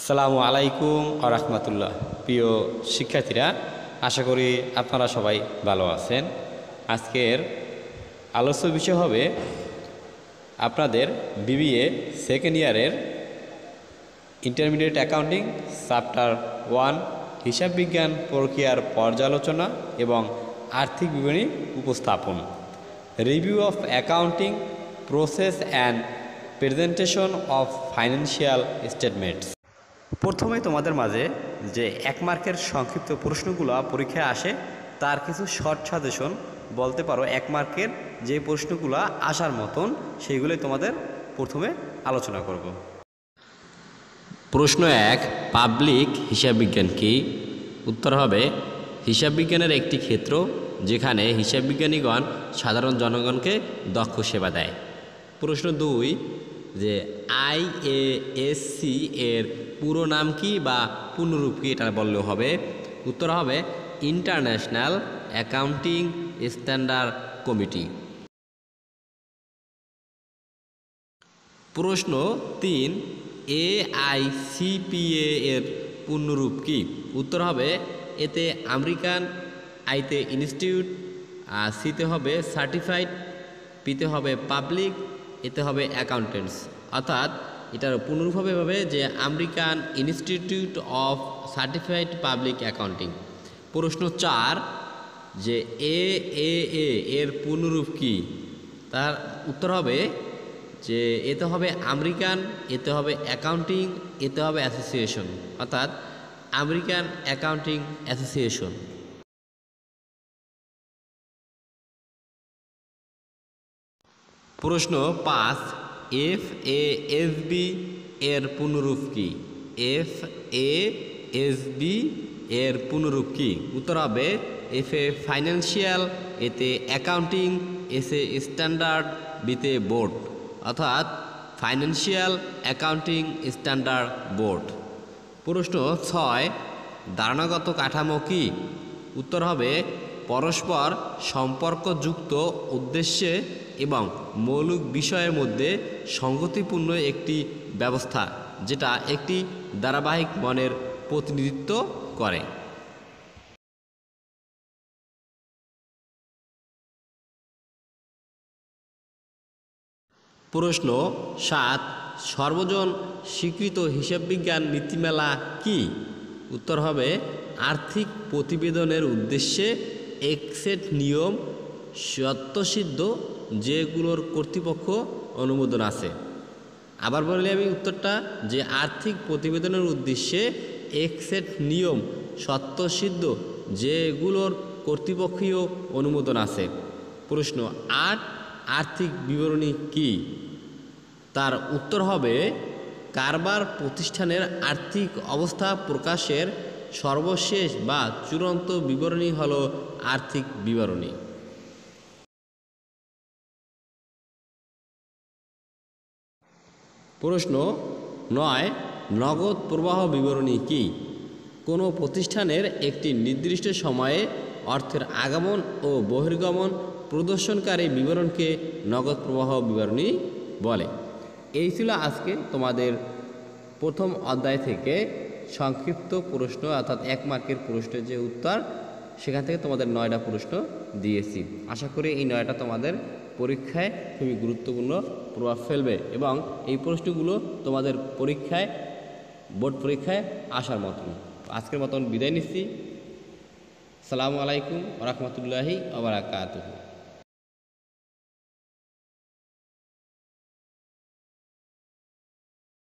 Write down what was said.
আসসালামু আলাইকুম ওয়া রাহমাতুল্লাহ। প্রিয় শিক্ষার্থীরা, আশা করি আপনারা সবাই ভালো আছেন। আজকের আলোচ্য বিষয় হবে আপনাদের বিবিএ সেকেন্ড ইয়ারের ইন্টারমিডিয়েট অ্যাকাউন্টিং চ্যাপ্টার 1 হিসাব বিজ্ঞান প্রক্রিয়ার পর্যালোচনা এবং আর্থিক বিবরণী উপস্থাপন, review of accounting process and presentation of financial statements. প্রথমে তোমাদের মাঝে যে 1 মার্কের সংক্ষিপ্ত প্রশ্নগুলো পরীক্ষায় আসে তার কিছু শর্ট সাজেশন বলতে পারো। 1 মার্কের যে প্রশ্নগুলো আসার মতন সেইগুলোই তোমাদের প্রথমে আলোচনা করব। প্রশ্ন 1, পাবলিক হিসাব বিজ্ঞান কি? উত্তর হবে হিসাব বিজ্ঞানের একটি ক্ষেত্র যেখানে হিসাব বিজ্ঞানীগণ সাধারণ জনগণকে দক্ষ সেবা দেয়। প্রশ্ন 2, যে IASC এর পুরো নাম কি বা পূর্ণরূপ কি, এটা বললেও হবে। উত্তর হবে ইন্টারন্যাশনাল অ্যাকাউন্টিং স্ট্যান্ডার্ড কমিটি। প্রশ্ন 3, AICPA এর পূর্ণরূপ কি? উত্তর হবে এতে আমেরিকান, আইতে ইনস্টিটিউট, সিতে হবে সার্টিফাইড, পিতে হবে পাবলিক, এতে হবে অ্যাকাউন্টেন্টস। অর্থাৎ এটার পূর্ণরূপ হবে যে American institute of certified public accounting. প্রশ্ন 4, যে AAA এর পূর্ণরূপ কি? তার উত্তর হবে যে এতে হবে আমেরিকান, এতে হবে অ্যাকাউন্টিং, এতে হবে অ্যাসোসিয়েশন, অর্থাৎ আমেরিকান অ্যাকাউন্টিং অ্যাসোসিয়েশন। প্রশ্ন 5, FASB এর পূর্ণরূপ কি? FASB এর পূর্ণরূপ কি? উত্তর হবে FA ফাইন্যান্সিয়াল, এতে অ্যাকাউন্টিং, এসে স্ট্যান্ডার্ড, বিতে বোর্ড, অর্থাৎ ফাইন্যান্সিয়াল অ্যাকাউন্টিং স্ট্যান্ডার্ড বোর্ড। প্রশ্ন 6, ধারণাগত কাঠামো কি? উত্তর হবে পরস্পর সম্পর্কযুক্ত উদ্দেশ্যে এবং মৌলিক বিষয়ের মধ্যে সংগতিপূর্ণ একটি ব্যবস্থা যেটা একটি ধারাবাহিক মনের প্রতিনিধিত্ব করে। প্রশ্ন 7, সর্বজন স্বীকৃত হিসাববিজ্ঞান নীতিমালা কি? উত্তর হবে আর্থিক প্রতিবেদনের উদ্দেশ্যে এক সেট নিয়ম স্বতঃসিদ্ধ যেগুলোর কর্তৃপক্ষ অনুমোদন আছে। আবার বললে আমি উত্তরটা, যে আর্থিক প্রতিবেদনের উদ্দেশ্যে এক সেট নিয়ম স্বতঃসিদ্ধ যেগুলোর কর্তৃপক্ষীয় অনুমোদন আছে। প্রশ্ন 8, আর্থিক বিবরণী কি? তার উত্তর হবে কারবার প্রতিষ্ঠানের আর্থিক অবস্থা প্রকাশের সর্বশেষ বা চূড়ান্ত বিবরণী হলো আর্থিক বিবরণী। প্রশ্ন 9, নগদ প্রবাহ বিবরণী কি? কোনো প্রতিষ্ঠানের একটি নির্দিষ্ট সময়ে অর্থের আগমন ও বহির্গমন প্রদর্শনকারী বিবরণকে নগদ প্রবাহ বিবরণী বলে। এই ছিল আজকে তোমাদের প্রথম অধ্যায় থেকে সংক্ষিপ্ত প্রশ্ন, অর্থাৎ 1 মার্কের প্রশ্নের যে উত্তর, সেখান থেকে তোমাদের 9টা প্রশ্ন দিয়েছি। আশা করি এই 9টা তোমাদের পরীক্ষায় খুবই গুরুত্বপূর্ণ প্রভাব ফেলবে এবং এই প্রশ্নগুলো তোমাদের পরীক্ষায়, বোর্ড পরীক্ষায় আসার মতন। আজকের মতন বিদায় নিচ্ছি। আসসালামু আলাইকুম ওয়া রাহমাতুল্লাহি ওয়া বারাকাতুহু।